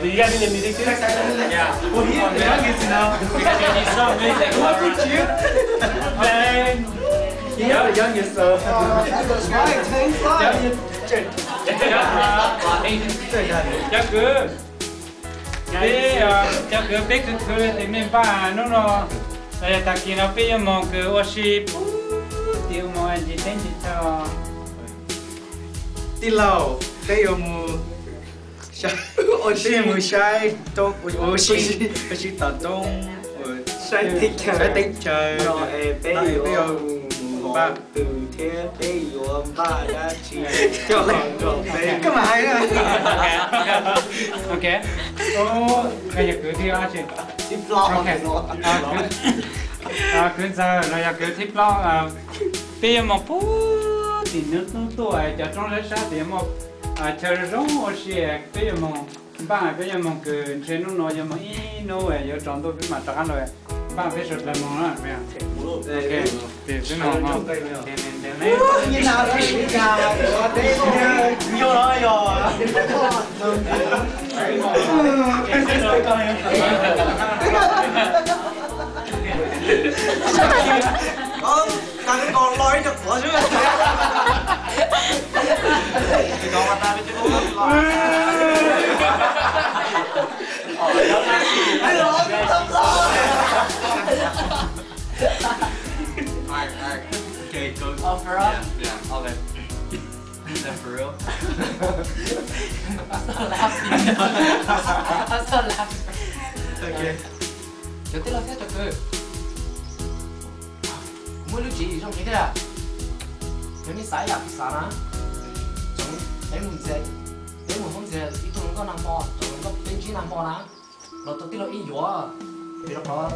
You guys need the music too? Yeah. Well, he's the youngest now. He's so amazing. Look at you. Man. He's the youngest, so. Chắc cứ chắc cứ biết cứ thì mình ba nó ta kia nó bây giờ mong cứ oxy tiêu mong anh chỉ tên chỉ cho đi lâu bây giờ mu oxy mu sai tốt oxy tập trung sai tích chơi rồi bây giờ ba từ thế bây giờ ba đã chỉ cho lên rồi cái mà hay rồi ok bây giờ cứ theo anh chị tiếp lo cứ giờ nó cứ tiếp lo bây giờ một phút thì nước tuổi cho trong lớp sát thì một chờ rong oxy bây giờ một ba bây giờ một cứ trên nó nói cho một ít nó về giờ trong tôi biết mà chắc ăn rồi ba phải sửa lại món nữa mẹ ok thì cái nào ngon như nào đấy nhiều rồi đang còn lôi chụp bỏ chứ còn mà ta biết chứ Alright. Okay, go. Oh, for real? Yeah, okay. Is that for real? I'm so laughing. I'm so laughing. Okay. Đầu tiên là phép trò cười. Mỗi lưu chỉ trong cái thế à? Nếu như sai là sao na? Trong em muốn không dễ, ít thôi có nằm bò, trong có bên chỉ nằm bò na. Rồi đầu tiên là ít dọa, vì đó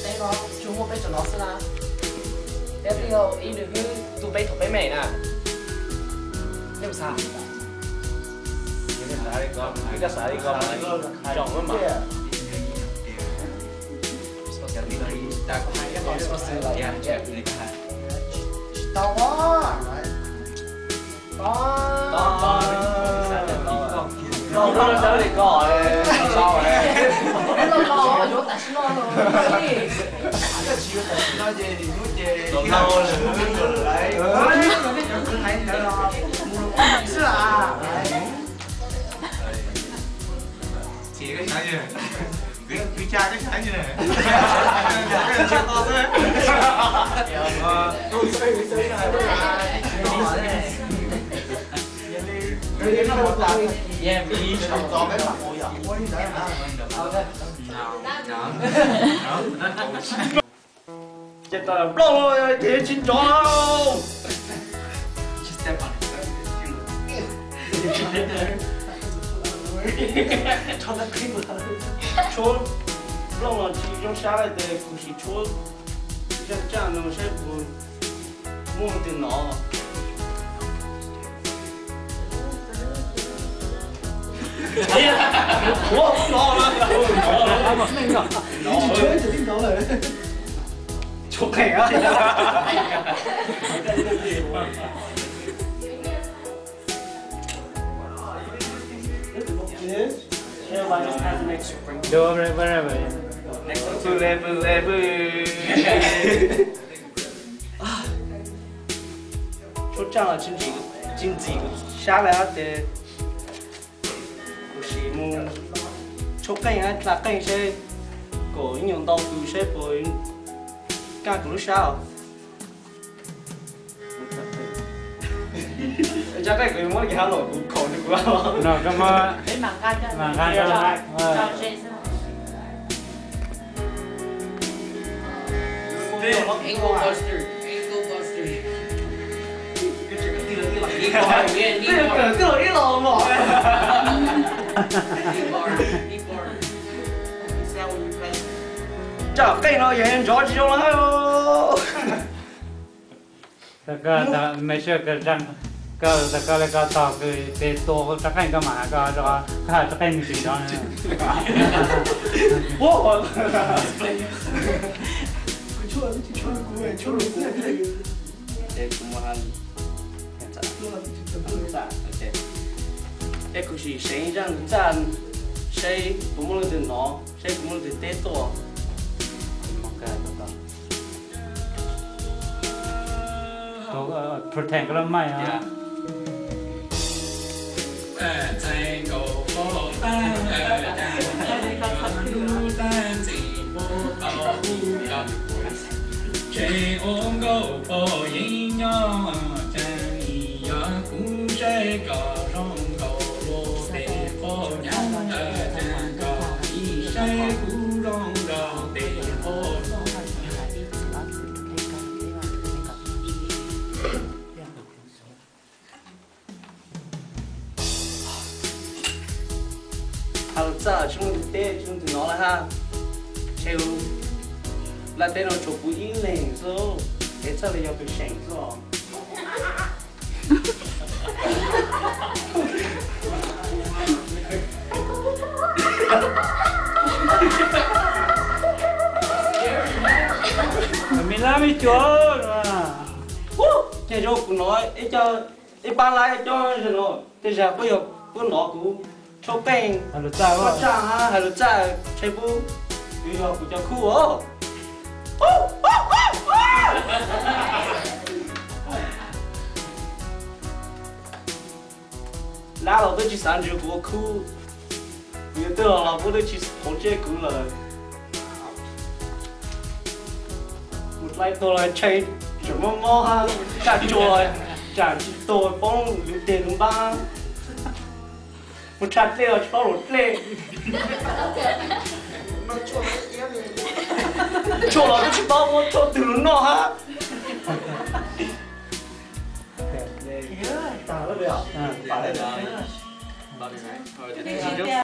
cái đó chung một bên cho nó sẽ là. Tiếp theo ý được cứ tụi bay thuộc bay mày nè. Nhưng sao? Cái xã đi con chọn với mà. Ta có hai cái con số là Yeah, check. to quá. Nó sẽ đi coi sao vậy? Nó lo chỗ tại sao nó đi? Cái chuyện nó về thì nó về. Còn lâu rồi đấy. Cái này là mua à. Chỉ cái cái gì? Cái cha cái gì này? Cái chuyện to thế. Tôi xây này. Cái nó một lần. Yeah, me. Có cái mặt mũi à? Chết rồi, rồi, thế chín chó đâu? Cho nó kinh rồi. Chốt, lâu là chỉ trong xa lại để cũng chỉ chốt. Chắc chắn nó sẽ buồn. Mua một tiền nó. Ủa, nó là nó chơi thì nó là chụp cảnh á. Đồ whatever. Chốt trang là chính trị xa lại để mu chốt cái này là cái xe của những tàu từ xe với cả của sao chắc cái người muốn cái hàng nổi cũng còn được không? Nó cái mà Đến mảng gan cho. mảng gan cho lại. Cho Jason. Angle buster. Cái lỗi lò mỏ. Chào cái nó vậy em cho chị cho nó ta mấy sự cái răng cái là cái tao cái tổ chắc cái mà cái đó cái chắc cái gì đó Wow. Để cùng ăn. Ok. Cái cũng chỉ sáng răng 谁不摸了的脑，谁不摸了的带多。một cái đó protect cái máy à Trẻ ôm gấu bò yên nhỏ chẳng ý ya cũng sẽ có rong gấu lô để phô nhắn ở chẳng có ý sẽ cũng rong gấu để phô Halo cha, chúng tôi nói là ha, theo là tên nó chụp bụi lên rồi, để cho là do tôi sáng rồi. mình làm cái chỗ mà Cái chỗ của nó, ấy cho, ấy bán lại cho nó, thế giờ bây giờ của nó cũng cho bèn, là sao có trang ha, hay là cha, chơi bu, bây giờ cũng cho khu ở. Lá là tôi chỉ sản xuất của khu, nhiều tôi là tôi chỉ thống chế khu là một lại tôi là chơi什么猫哈，站桌站tôi bóng lưu tiền đúng ba, một chặt leo cho một leo, cho là tôi chỉ bao một cho từ nó ha. Tao nó được à? Phải đấy.